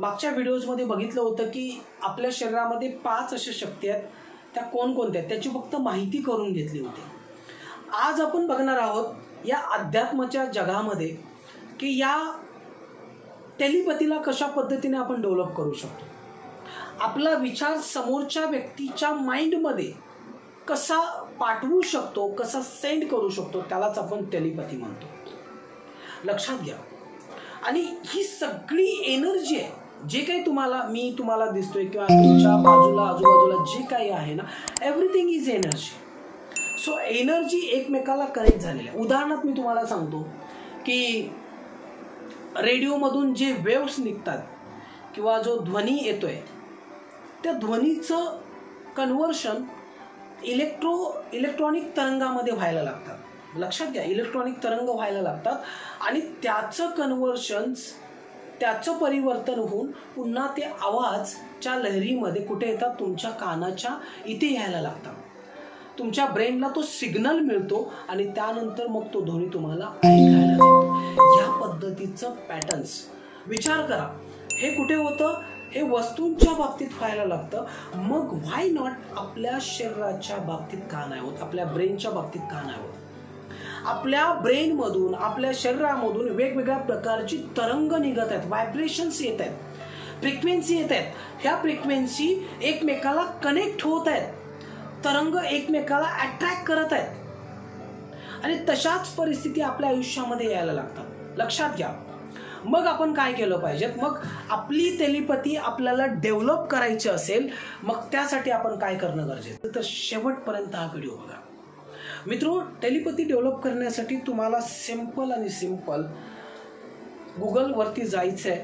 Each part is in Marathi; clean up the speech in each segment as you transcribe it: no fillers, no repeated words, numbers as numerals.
मागच्या व्हिडिओजमध्ये बघितलं होतं की आपल्या शरीरामध्ये 5 अशा शक्ती आहेत, त्या कोणकोणत्या आहेत त्याची फक्त माहिती करून घेतली होती। आज आपण बघणार आहोत या अध्यात्माच्या जगामध्ये की या टेलिपॅथीला कशा पद्धतीने आपण डेव्हलप करू शकतो, आपला विचार समोरच्या व्यक्तीच्या माइंडमध्ये कसा पाठवू शकतो, कसा सेंड करू शकतो, त्यालाच आपण टेलिपॅथी म्हणतो। लक्षात घ्या। आणि ही सगळी एनर्जी आहे, जे काही मी तुम्हाला दिसतोय किंवा तुमच्या बाजूला आजूबाजूला जे काही आहे ना, everything is energy. So energy एकमेकाला कनेक्ट झालेली आहे। उदाहरणार्थ मी तुम्हाला सांगतो की रेडिओमधून जे वेव्स निघतात किंवा जो ध्वनी येतोय, त्या ध्वनीचं कन्व्हर्शन इलेक्ट्रॉनिक तरंगामध्ये व्हायला लागतात। लक्षात घ्या, इलेक्ट्रॉनिक तरंग व्हायला लागतात आणि त्याचं कन्व्हर्शन्स, त्याचं परिवर्तन होऊन पुन्हा ते आवाजच्या लहरीमध्ये कुठे येतात, तुमच्या कानाच्या इथे यायला लागतात। तुमच्या ब्रेनला तो सिग्नल मिळतो आणि त्यानंतर मग तो ध्वनी तुम्हाला ऐकायला जातो। या पद्धतीचं पॅटर्न्स विचार करा, हे कुठे होतं, हे वस्तूंच्या बाबतीत व्हायला लागतं। मग व्हाय नॉट आपल्या शरीराच्या बाबतीत का नाही होत, आपल्या ब्रेनच्या बाबतीत का नाही होत? आपल्या ब्रेनमधून, आपल्या शरीरामधून वेगवेगळ्या प्रकारची तरंग निघत आहेत, व्हायब्रेशन्स येत आहेत, फ्रिक्वेन्सी येत आहेत। ह्या फ्रिक्वेन्सी एकमेकाला कनेक्ट होत आहेत, तरंग एकमेकाला अट्रॅक्ट करत आहेत आणि तशाच परिस्थिती आपल्या आयुष्यामध्ये यायला लागतात। लक्षात घ्या। मग आपण काय केलं पाहिजे? मग आपली टेलिपॅथी आपल्याला डेव्हलप करायची असेल, मग त्यासाठी आपण काय करणं गरजेचं? तर शेवटपर्यंत हा व्हिडिओ बघा। मित्रो, टेलिपॅथी डेव्हलप करण्यासाठी तुम्हाला सिंपल गुगलवरती जायचं आहे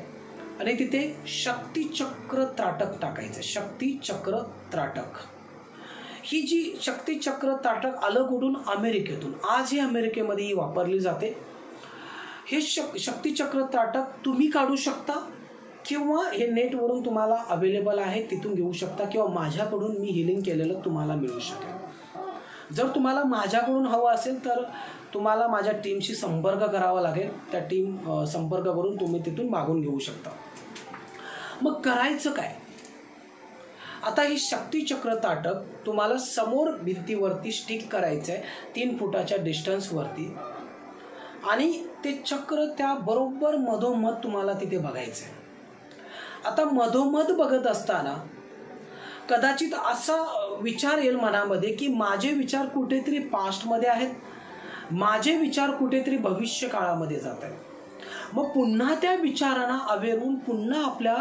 आणि तिथे शक्तिचक्र त्राटक टाकायचं। शक्तिचक्र त्राटक, ही जी शक्तिचक्र त्राटक आलं कुठून? अमेरिकेतून। आज ही अमेरिकेमध्ये वापरली जाते। हे शक्तिचक्र त्राटक तुम्ही काढू शकता किंवा हे नेटवरून तुम्हाला अवेलेबल आहे, तिथून घेऊ शकता, किंवा माझ्याकडून मी हिलिंग केलेलं तुम्हाला मिळू शकेल। जर तुम्हाला माझ्याकडून हवं असेल तर तुम्हाला माझ्या टीमशी संपर्क करावा लागेल। त्या टीम संपर्क करून तुम्ही तिथून मागून घेऊ शकता। मग करायचं काय? आता ही शक्तिचक्र त्राटक तुम्हाला समोर भिंतीवरती स्टिक करायचं आहे 3 फुटाच्या डिस्टन्सवरती, आणि ते चक्र त्या बरोबर मधोमध तुम्हाला तिथे बघायचं आहे। आता मधोमध बघत असताना कदाचित असा विचार येईल मनामध्ये की माझे विचार कुठेतरी पास्टमध्ये आहेत, माझे विचार कुठेतरी भविष्य काळामध्ये जात आहेत। मग पुन्हा त्या विचारांना अवेरून पुन्हा आपल्या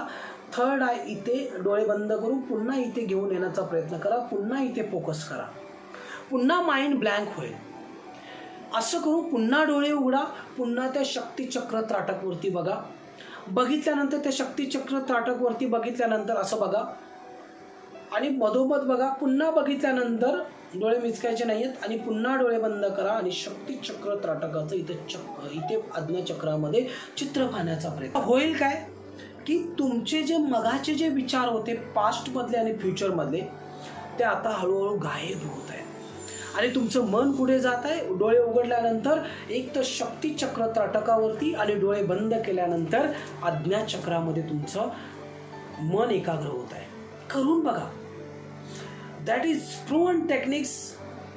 थर्ड आय इथे डोळे बंद करून पुन्हा इथे घेऊन येण्याचा प्रयत्न करा, पुन्हा इथे फोकस करा, पुन्हा माइंड ब्लँक होईल। असं करून पुन्हा डोळे उघडा, पुन्हा त्या शक्तिचक्र त्राटकवरती बघा। बघितल्यानंतर त्या शक्तिचक्र त्राटकवरती बघितल्यानंतर असं बघा आणि मधोमध बघा, पुन्हा बघितल्यानंतर डोळे मिचकायचे नाहीत आणि पुन्हा डोळे बंद करा आणि शक्तिचक्र त्राटकाचं इथे आज्ञाचक्रामध्ये चित्र पाहण्याचा प्रयत्न होईल। काय की तुमचे जे मगाचे जे विचार होते पास्टमधले आणि फ्युचरमधले, ते आता हळूहळू गायब होत आहे आणि तुमचं मन पुढे जात आहे। डोळे उघडल्यानंतर एक तर शक्तिचक्र त्राटकावरती आणि डोळे बंद केल्यानंतर आज्ञाचक्रामध्ये तुमचं मन एकाग्र होत आहे। करून बघा, दॅट इज प्रूव्हन टेक्निक्स।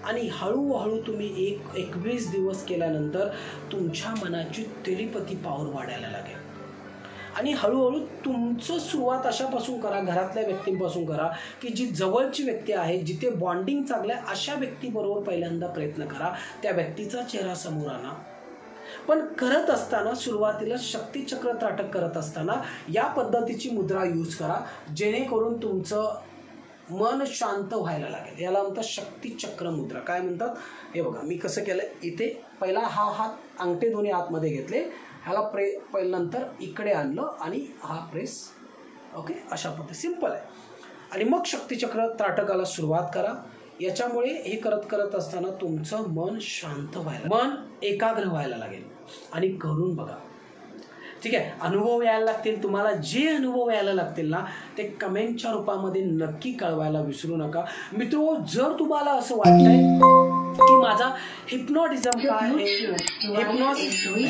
आणि हळूहळू तुम्ही 21 दिवस केल्यानंतर तुमच्या मनाची टेलिपॅथी पॉवर वाढायला लागेल आणि हळूहळू तुमचं सुरुवात अशापासून करा, घरातल्या व्यक्तींपासून करा की जी जवळची व्यक्ती आहे, जिथे बॉन्डिंग चांगलं आहे, अशा व्यक्तीबरोबर पहिल्यांदा प्रयत्न करा। त्या व्यक्तीचा चेहरा समोर आणा, पण करत असताना सुरुवातीला शक्तिचक्र त्राटक करत असताना या पद्धतीची मुद्रा यूज करा, जेणेकरून तुमचं मन शांत व्हायला लागेल। याला म्हणतात शक्तिचक्र मुद्रा। काय म्हणतात? हे बघा, मी कसं केलं, इथे पहिला हा हात, अंगठे दोन्ही आतमध्ये घेतले, ह्याला पहिल्यानंतर इकडे आणलं आणि हा प्रेस, ओके, अशा पद्धती सिंपल आहे। आणि मग शक्तिचक्र त्राटकाला सुरुवात करा। याच्यामुळे हे करत असताना तुमचं मन शांत व्हायला, मन एकाग्र व्हायला लागेल आणि करून बघा। ठीक आहे, अनुभव यायला लागतील तुम्हाला। जे अनुभव यायला लागतील ना, ते कमेंटच्या रूपामध्ये नक्की कळवायला विसरू नका। मित्रो, जर तुम्हाला असं वाटतंय की माझा हिप्नोटिझम काय आहे,